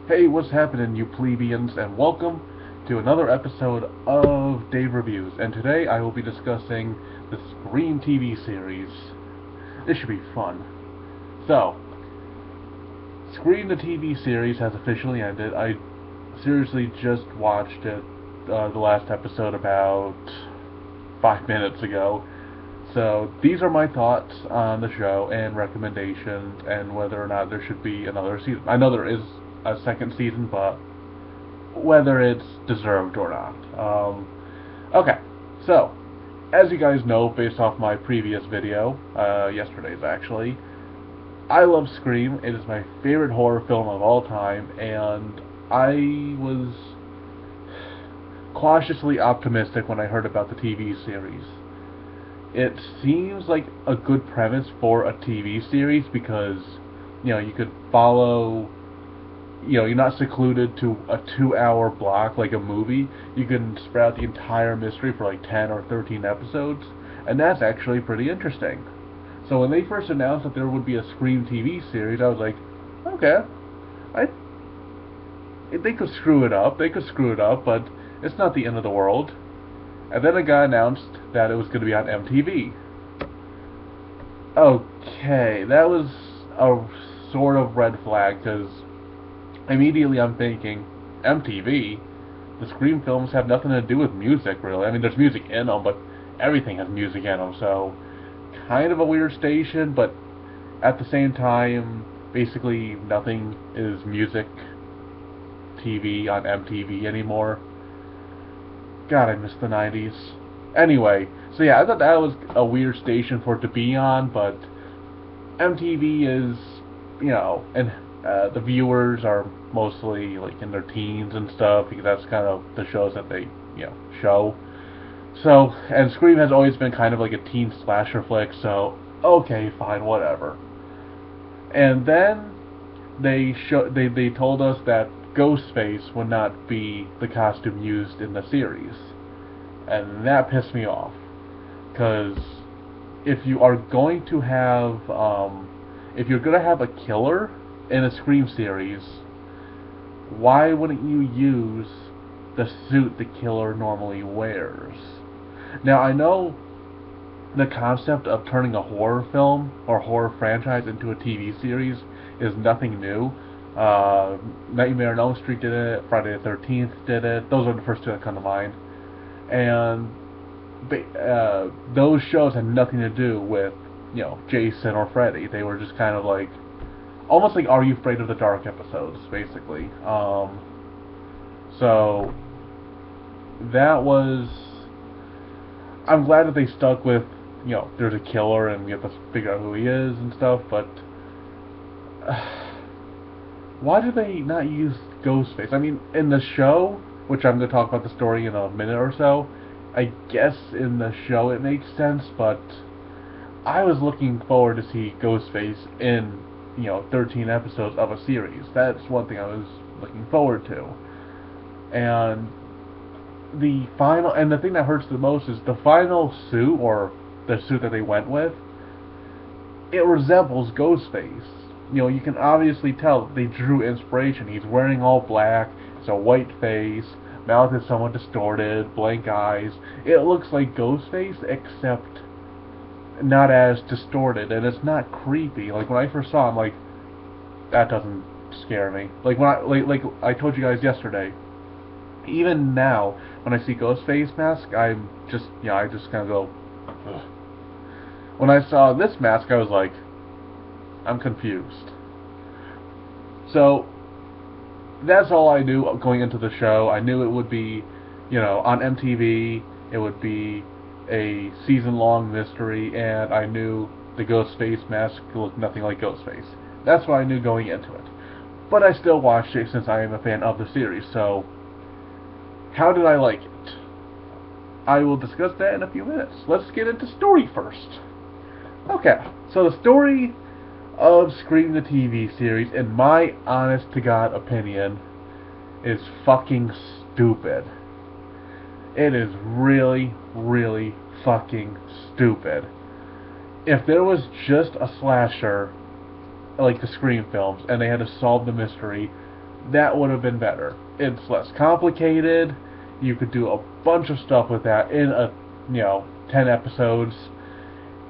Hey, what's happening, you plebeians, and welcome to another episode of Dave Reviews. And today I will be discussing the Scream TV series. This should be fun. So, Scream the TV series has officially ended. I seriously just watched it, the last episode about 5 minutes ago. So, these are my thoughts on the show and recommendations and whether or not there should be another season. I know there is a second season, but whether it's deserved or not. Okay, so as you guys know, based off my previous video, yesterday's actually, I love Scream. It is my favorite horror film of all time, and I was cautiously optimistic when I heard about the TV series. It seems like a good premise for a TV series because, you could follow, you're not secluded to a 2 hour block like a movie. You can spread out the entire mystery for like 10 or 13 episodes, and that's actually pretty interesting. So when they first announced that there would be a Scream TV series, I was like, okay, I they could screw it up. They could screw it up, but it's not the end of the world. And then it got announced that it was going to be on MTV. Okay, that was a sort of red flag because immediately I'm thinking, MTV? The Scream films have nothing to do with music, really. I mean, there's music in them, but everything has music in them, so kind of a weird station, but at the same time, basically nothing is music TV on MTV anymore. God, I miss the 90s. Anyway, so yeah, I thought that was a weird station for it to be on, but MTV is, and the viewers are mostly like in their teens and stuff because that's kind of the shows that they, show. So, and Scream has always been kind of like a teen slasher flick, so okay, fine, whatever. And then they told us that Ghostface would not be the costume used in the series, and that pissed me off because if you are going to have if you're gonna have a killer in a Scream series, why wouldn't you use the suit the killer normally wears? Now I know the concept of turning a horror film or horror franchise into a TV series is nothing new. Nightmare on Elm Street did it. Friday the 13th did it. Those are the first two that come to mind. And those shows had nothing to do with, Jason or Freddy. They were just kind of like, almost like Are You Afraid of the Dark episodes, basically. So that was. I'm glad that they stuck with, there's a killer and we have to figure out who he is and stuff, but why do they not use Ghostface? I mean, in the show, which I'm going to talk about the story in a minute or so, I guess in the show it makes sense, but I was looking forward to see Ghostface in, 13 episodes of a series. That's one thing I was looking forward to. And the thing that hurts the most is the final suit, or the suit that they went with, it resembles Ghostface. You can obviously tell they drew inspiration. He's wearing all black, it's a white face, mouth is somewhat distorted, blank eyes. It looks like Ghostface, except not as distorted, and it's not creepy. Like when I first saw him, like that doesn't scare me. Like when like I told you guys yesterday, even now when I see Ghostface mask, I just kind of go. Ugh. When I saw this mask, I was like, I'm confused. So that's all I knew going into the show. I knew it would be, on MTV. It would be a season-long mystery, and I knew the Ghostface mask looked nothing like Ghostface. That's what I knew going into it. But I still watched it since I am a fan of the series. So how did I like it? I will discuss that in a few minutes. Let's get into story first. Okay, so the story of Scream the TV series, in my honest to God opinion, is fucking stupid. It is really, really fucking stupid. If there was just a slasher, like the Scream films, and they had to solve the mystery, that would have been better. It's less complicated. You could do a bunch of stuff with that in 10 episodes.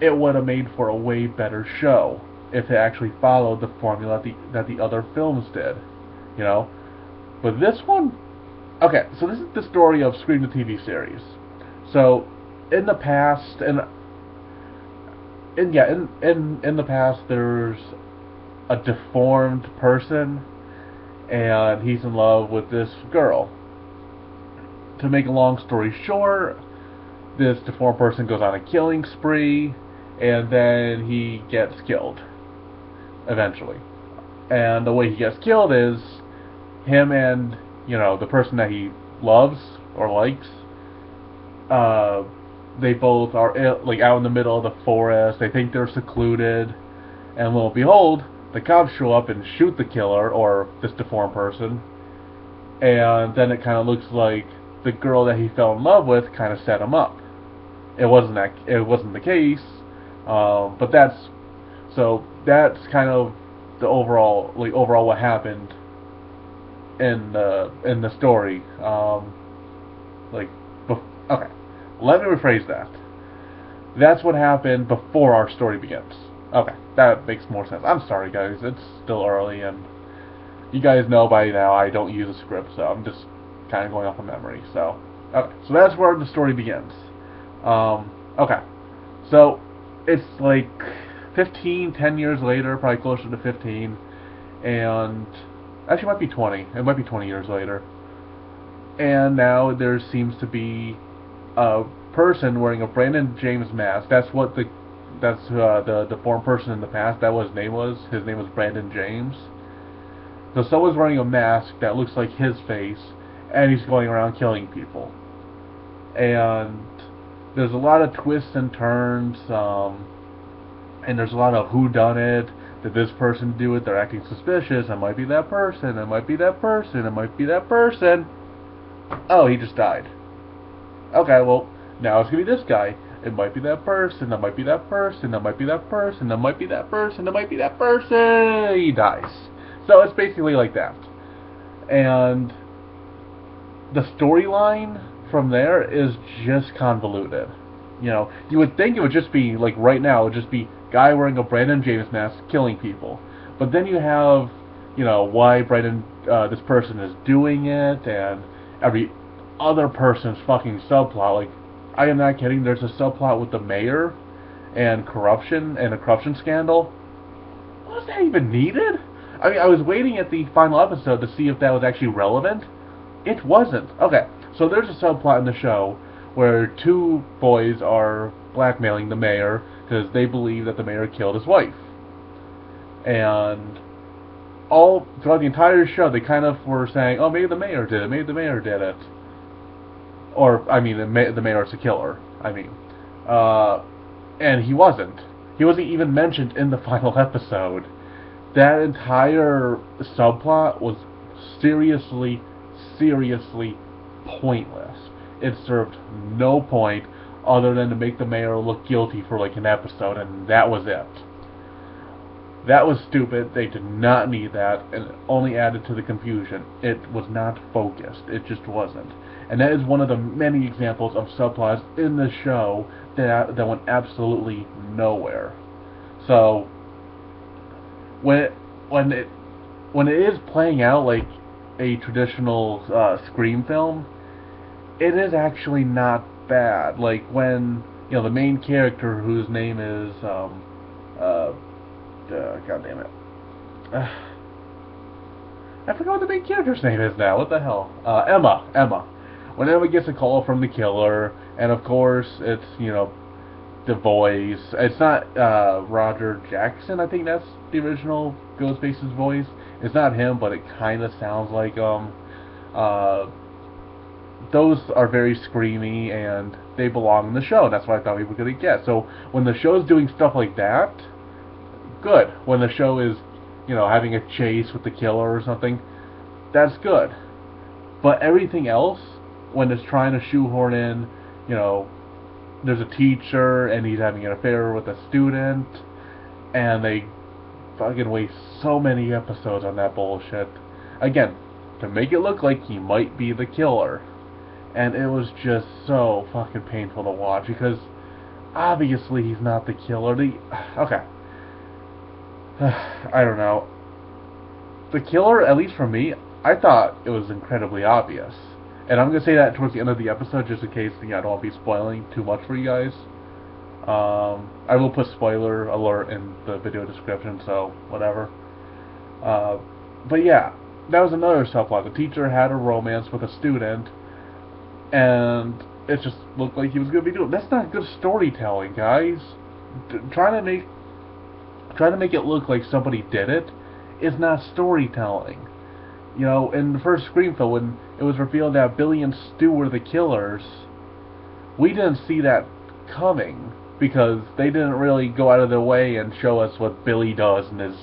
It would have made for a way better show if it actually followed the formula that the other films did. You know? But this one, okay, so this is the story of Scream the TV series. So, in the past, in the past, there's a deformed person, and he's in love with this girl. To make a long story short, this deformed person goes on a killing spree, and then he gets killed, eventually. And the way he gets killed is him and, the person that he loves or likes, they both are like out in the middle of the forest. They think they're secluded, and lo and behold, the cops show up and shoot the killer or this deformed person. And then it kind of looks like the girl that he fell in love with kind of set him up. It wasn't the case, but that's kind of the overall what happened in the story. Okay, let me rephrase that. That's what happened before our story begins. Okay, that makes more sense. I'm sorry, guys. It's still early, and you guys know by now I don't use a script, so I'm just kind of going off of memory. So, okay, so that's where the story begins. Okay, so it's like 10 years later, probably closer to 15, and actually it might be 20. It might be 20 years later. And now there seems to be a person wearing a Brandon James mask. That's the deformed person in the past. That was his name was. His name was Brandon James. So someone's wearing a mask that looks like his face, and he's going around killing people. And there's a lot of twists and turns, and there's a lot of whodunit. Did this person do it? They're acting suspicious. It might be that person. It might be that person. It might be that person. Oh, he just died. Okay, well, now it's going to be this guy. It might be that person. It might be that person. It might be that person. It might be that person. It might be that person. He dies. So it's basically like that. And the storyline from there is just convoluted. You would think it would just be, like right now, it would just be guy wearing a Brandon James mask killing people. But then you have, why this person is doing it, and every other person's fucking subplot. Like, I am not kidding, there's a subplot with the mayor and corruption and a corruption scandal. Was that even needed? I mean, I was waiting at the final episode to see if that was actually relevant. It wasn't. Okay, so there's a subplot in the show where two boys are blackmailing the mayor because they believe that the mayor killed his wife. And all throughout the entire show, they kind of were saying, oh, maybe the mayor did it, maybe the mayor did it. Or, I mean, the mayor's a killer, and he wasn't. He wasn't even mentioned in the final episode. That entire subplot was seriously pointless. It served no point other than to make the mayor look guilty for like an episode, and that was it. That was stupid. They did not need that, and it only added to the confusion. It was not focused. It just wasn't. And that is one of the many examples of subplots in the show that went absolutely nowhere. So when it is playing out like a traditional Scream film, it is actually not bad. Like when the main character, whose name is God damn it, I forgot what the main character's name is now. What the hell? Emma. When Emma gets a call from the killer, and of course it's the voice. It's not Roger Jackson. I think that's the original Ghostface's voice. It's not him, but it kind of sounds like him. Those are very screamy, and they belong in the show. That's what I thought we were going to get. So when the show's doing stuff like that, good. When the show is, having a chase with the killer or something, that's good. But everything else, when it's trying to shoehorn in, there's a teacher and he's having an affair with a student, and they fucking waste so many episodes on that bullshit. Again, to make it look like he might be the killer. And it was just so fucking painful to watch because obviously he's not the killer. Okay. I don't know. The killer, at least for me, I thought it was incredibly obvious. And I'm going to say that towards the end of the episode just in case I don't want to be spoiling too much for you guys. I will put spoiler alert in the video description, so whatever. But yeah, that was another subplot. The teacher had a romance with a student, and it just looked like he was going to be doing. That's not good storytelling, guys. Trying to make it look like somebody did it is not storytelling. You know, in the first Scream film, when it was revealed that Billy and Stu were the killers, we didn't see that coming because they didn't really go out of their way and show us what Billy does in his,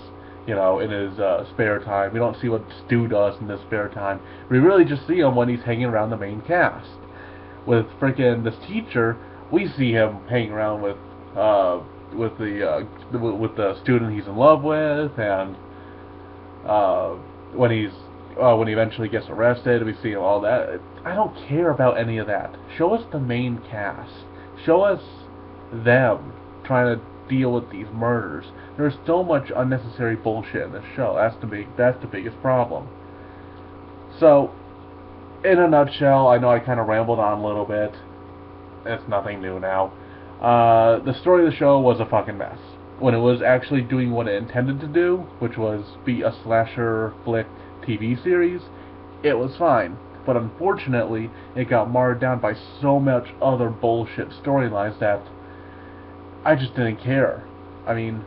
spare time. We don't see what Stu does in his spare time. We really just see him when he's hanging around the main cast. With frickin' this teacher, we see him hanging around with the student he's in love with, and when he eventually gets arrested, we see all that. I don't care about any of that. Show us the main cast. Show us them trying to deal with these murders. There's so much unnecessary bullshit in this show. That's the biggest problem. So, in a nutshell, I know I kind of rambled on a little bit. It's nothing new now. The story of the show was a fucking mess. When it was actually doing what it intended to do, which was be a slasher flick TV series, it was fine. But unfortunately, it got marred down by so much other bullshit storylines that I just didn't care. I mean,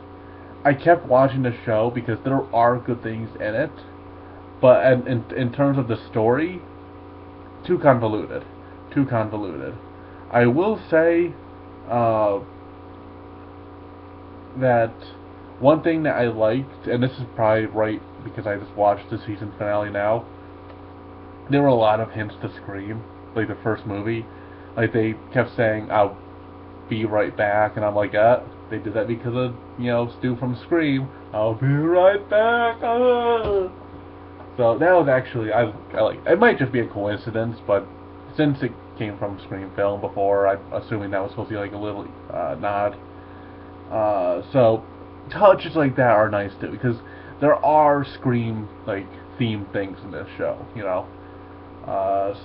I kept watching the show because there are good things in it, but in terms of the story, too convoluted. Too convoluted. I will say that one thing that I liked, and this is probably right because I just watched the season finale now, there were a lot of hints to Scream, like the first movie. Like, they kept saying, I'll be right back, and I'm like, they did that because of, Stu from Scream. I'll be right back. So that was actually, I like. It might just be a coincidence, but since it came from Scream film before, I'm assuming that was supposed to be like a little nod. So touches like that are nice too, because there are Scream like themed things in this show,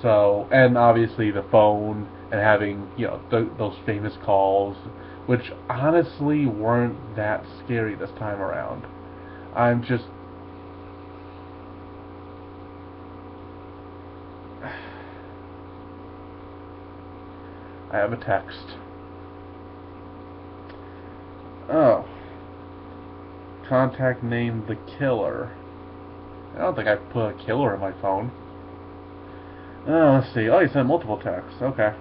So, and obviously the phone and having those famous calls, which honestly weren't that scary this time around. I have a text. Oh. Contact name the killer. I don't think I put a killer in my phone. Let's see. Oh, you sent multiple texts. Okay.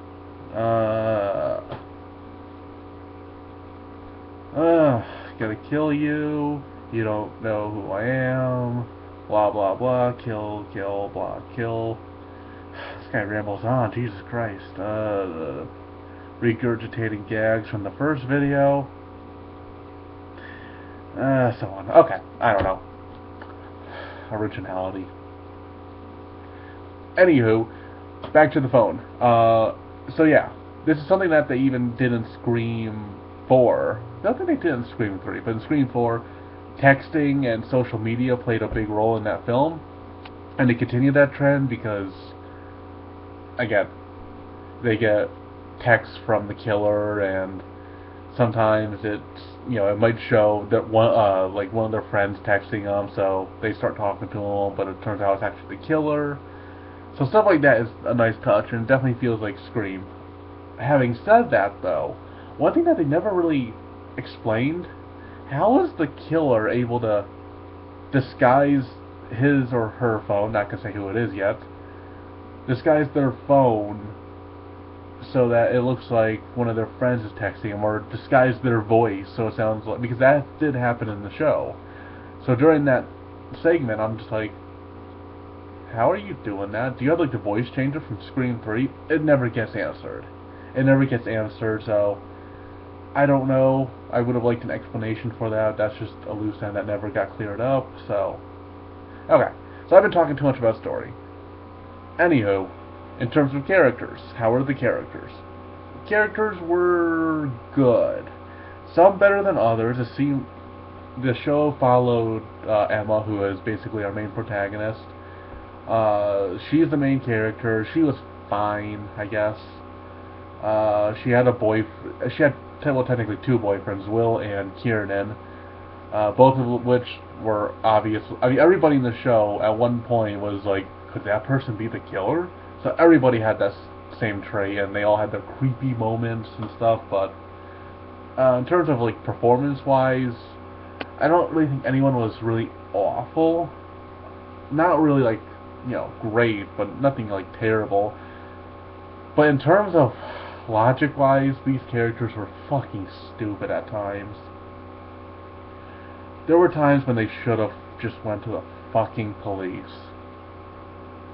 Gonna kill you. You don't know who I am. Blah, blah, blah. Kill, kill, blah, kill. This guy rambles on. Jesus Christ. Regurgitating gags from the first video. So on. Okay. I don't know. Originality. Anywho, back to the phone. So yeah, this is something that they even did in Scream 4. Not that they did in Scream 3, but in Scream 4, texting and social media played a big role in that film. And they continue that trend because, again, they get texts from the killer, and sometimes it's, it might show that one of their friends texting them, so they start talking to him, but it turns out it's actually the killer. So stuff like that is a nice touch, and it definitely feels like Scream. Having said that, though, one thing that they never really explained, how is the killer able to disguise his or her phone, not gonna say who it is yet, disguise their phone so that it looks like one of their friends is texting them, or disguise their voice so it sounds like, because that did happen in the show. So during that segment, I'm just like, how are you doing that? Do you have like the voice changer from Scream 3? It never gets answered. So I don't know. I would have liked an explanation for that. That's just a loose end that never got cleared up. So, okay. So I've been talking too much about story. Anywho, in terms of characters, how are the characters? Characters were good. Some better than others. It seemed the show followed Emma, who is basically our main protagonist. She's the main character. She was fine, I guess. She had a boyfriend. She had, well, technically two boyfriends, Will and Kiernan. Both of which were obvious. I mean, everybody in the show at one point was like, could that person be the killer? So everybody had that same trait, and they all had their creepy moments and stuff. But in terms of like performance-wise, I don't really think anyone was really awful. Not really like, great, but nothing like terrible. But in terms of logic-wise, these characters were fucking stupid at times. There were times when they should have just went to the fucking police.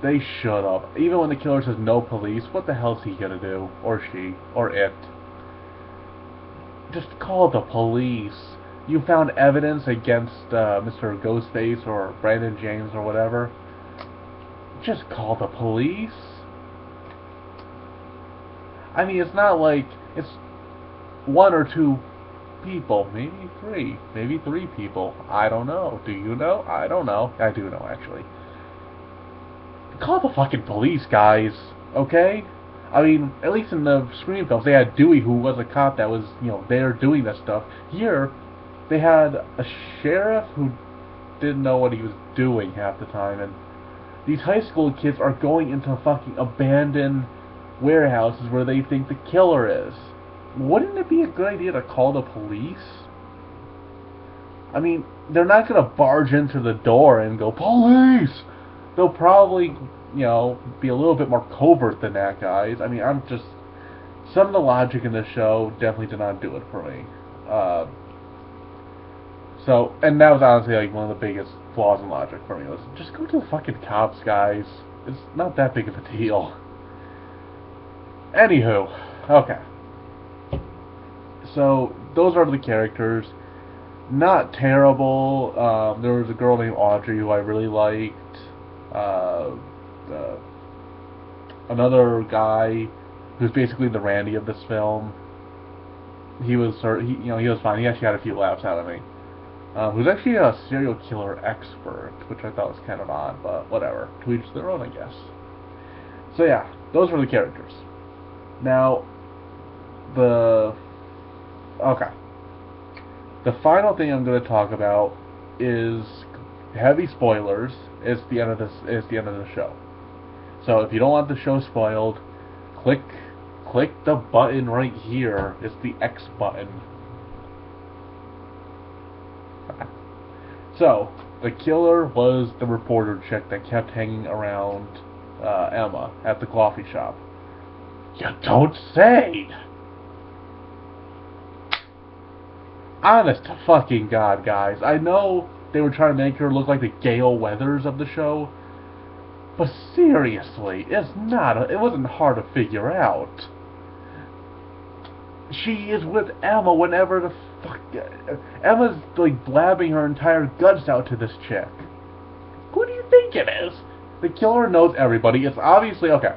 They should have. Even when the killer says no police, what the hell's he gonna do? Or she. Or it. Just call the police. You found evidence against Mr. Ghostface or Brandon James or whatever. Just call the police. I mean, it's not like it's one or two people, maybe three people. I don't know. Do you know? I don't know. I do know, actually. Call the fucking police, guys. Okay? I mean, at least in the Scream films, they had Dewey, who was a cop that was, there doing this stuff. Here, they had a sheriff who didn't know what he was doing half the time, and these high school kids are going into fucking abandoned warehouses where they think the killer is. Wouldn't it be a good idea to call the police? I mean, they're not going to barge into the door and go, police! They'll probably, be a little bit more covert than that, guys. I mean, some of the logic in the show definitely did not do it for me. And that was honestly like one of the biggest flaws in logic for me, was just go to the fucking cops, guys. It's not that big of a deal. Anywho, okay. So, those are the characters. Not terrible. There was a girl named Audrey who I really liked. Another guy who's basically the Randy of this film. He was fine. He actually had a few laughs out of me. Who's actually a serial killer expert, which I thought was kind of odd, but whatever. To each their own, I guess. So yeah, those were the characters. Now, the final thing I'm going to talk about is heavy spoilers. Is the end of the show. So if you don't want the show spoiled, click the button right here. It's the X button. So the killer was the reporter chick that kept hanging around Emma at the coffee shop. You don't say! Honest to fucking God, guys. I know they were trying to make her look like the Gale Weathers of the show, but seriously, it wasn't hard to figure out. She is with Emma whenever the fuck... Emma's, like, blabbing her entire guts out to this chick. Who do you think it is? The killer knows everybody. It's obviously... Okay.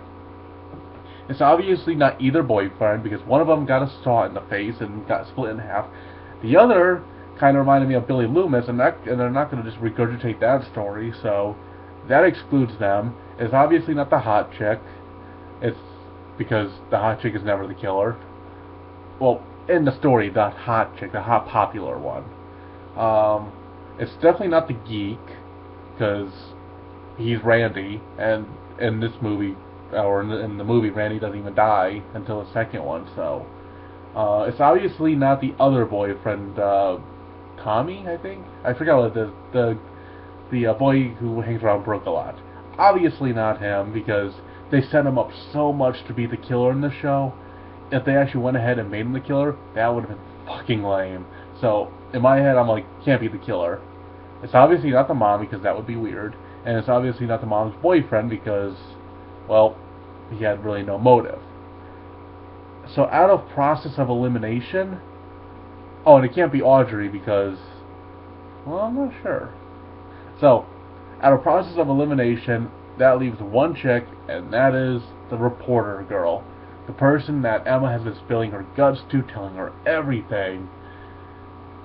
It's obviously not either boyfriend, because one of them got a saw in the face and got split in half. The other kind of reminded me of Billy Loomis, and they're not going to just regurgitate that story, so that excludes them. It's obviously not the hot chick. It's because the hot chick is never the killer. Well, in the story, the hot chick, the hot popular one. It's definitely not the geek, because he's Randy, and in this movie, or in the movie, Randy doesn't even die until the second one, so... it's obviously not the other boyfriend, Tommy, I think? I forgot what the boy who hangs around Brooke a lot. Obviously not him, because they set him up so much to be the killer in the show. If they actually went ahead and made him the killer, that would have been fucking lame. So, in my head, I'm like, can't be the killer. It's obviously not the mom, because that would be weird. And it's obviously not the mom's boyfriend, because, well, he had really no motive. So out of process of elimination... Oh, and it can't be Audrey because... Well, I'm not sure. So, Out of process of elimination, that leaves one chick, and that is the reporter girl. The person that Emma has been spilling her guts to, telling her everything.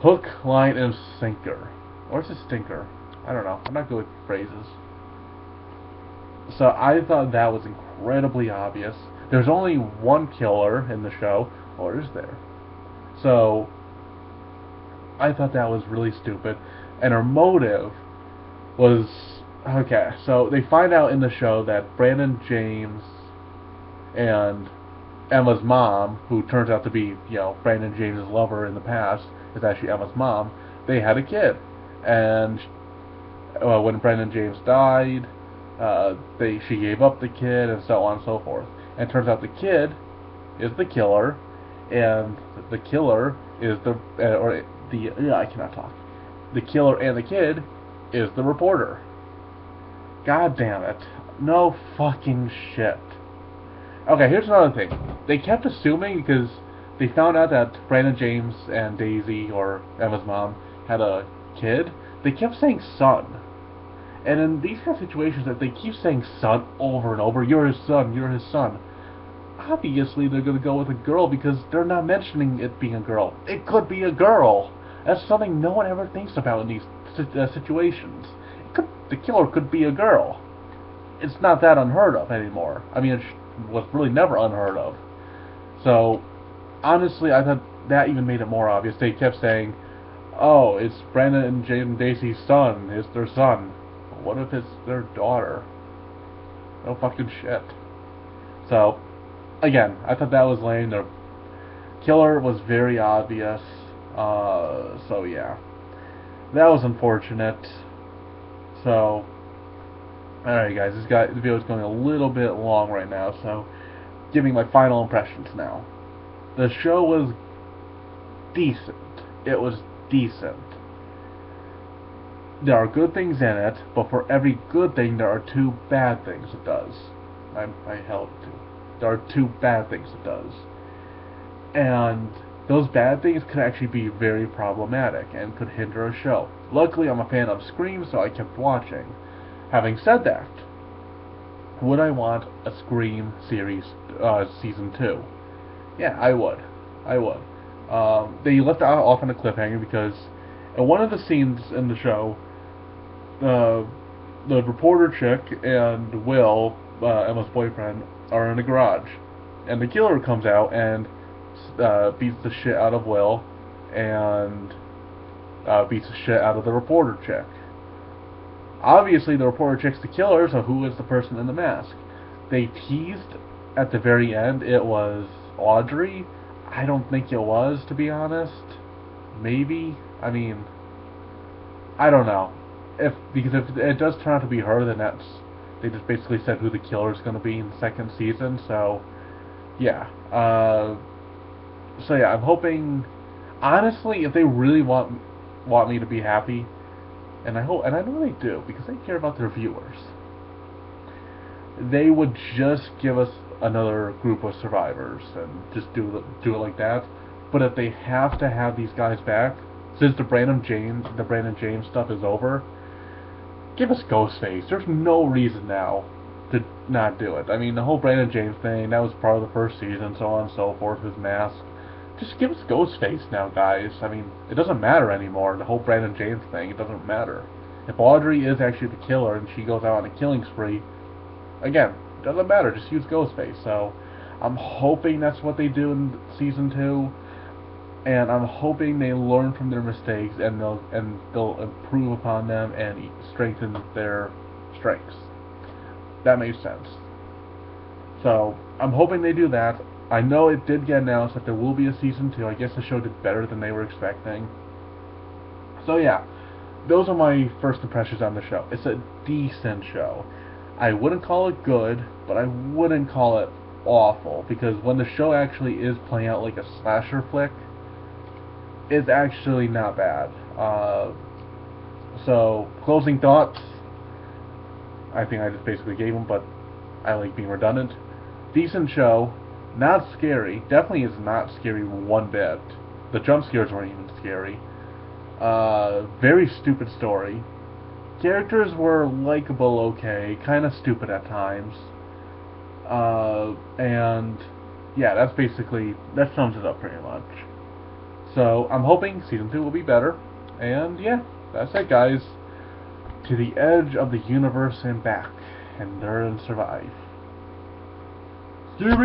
Hook, line, and sinker. Or is it stinker? I don't know. I'm not good with phrases. So I thought that was incredibly obvious. There's only one killer in the show, or is there? So I thought that was really stupid. And her motive was okay. So they find out in the show that Brandon James and Emma's mom, who turns out to be, Brandon James' lover in the past, is actually Emma's mom. They had a kid, and when Brandon James died, she gave up the kid, and so on and so forth. And it turns out the kid is the killer, and the killer is I cannot talk. The killer and the kid is the reporter. God damn it. No fucking shit. Okay, here's another thing. They kept assuming, because they found out that Brandon James and Daisy, or Emma's mom, had a kid. They kept saying son. And in these kind of situations that they keep saying son over and over, you're his son, you're his son. Obviously they're going to go with a girl because they're not mentioning it being a girl. It could be a girl. That's something no one ever thinks about in these situations. The killer could be a girl. It's not that unheard of anymore. I mean, it was really never unheard of. So, honestly, I thought that even made it more obvious. They kept saying, oh, it's Brandon and James and Daisy's son. It's their son. What if it's their daughter? No fucking shit. So, again, I thought that was lame. The killer was very obvious. So yeah. That was unfortunate. So, alright guys, this video is going a little bit long right now, so giving my final impressions now. The show was decent. It was decent. There are good things in it, but for every good thing there are two bad things it does. I held it to. There are two bad things it does. And those bad things could actually be very problematic and could hinder a show. Luckily, I'm a fan of Scream, so I kept watching. Having said that, would I want a Scream series season 2? Yeah, I would. I would. They left it off on a cliffhanger because in one of the scenes in the show, the reporter chick and Will, Emma's boyfriend, are in a garage, and the killer comes out and beats the shit out of Will and beats the shit out of the reporter chick. Obviously, the reporter chick's the killer, so who is the person in the mask? They teased at the very end it was Audrey. I don't think it was, to be honest. Maybe. I mean, I don't know. Because if it does turn out to be her, then they just basically said who the killer is going to be in the second season. So, yeah. So yeah, I'm hoping. Honestly, if they really want me to be happy, and I know they do because they care about their viewers, they would just give us another group of survivors and just do it like that. But if they have to have these guys back, since the Brandon James stuff is over, give us Ghostface. There's no reason now to not do it. I mean, the whole Brandon James thing, that was part of the first season, so on and so forth, his mask. Just give us Ghostface now, guys. I mean, it doesn't matter anymore, the whole Brandon James thing, it doesn't matter. If Audrey is actually the killer and she goes out on a killing spree, again, it doesn't matter, just use Ghostface. So, I'm hoping that's what they do in season 2. And I'm hoping they learn from their mistakes and they'll improve upon them and strengthen their strengths. That makes sense. So I'm hoping they do that. I know it did get announced that there will be a season 2. I guess the show did better than they were expecting. So yeah, those are my first impressions on the show. It's a decent show. I wouldn't call it good, but I wouldn't call it awful, because when the show actually is playing out like a slasher flick, it's actually not bad. So, closing thoughts. I think I just basically gave them, but I like being redundant. Decent show. Not scary. Definitely is not scary one bit. The jump scares weren't even scary. Very stupid story. characters were likable, okay, kind of stupid at times. And yeah, that sums it up pretty much. So I'm hoping season 2 will be better. And yeah, that's it, guys. To the edge of the universe and back. Endure and survive. Stevie!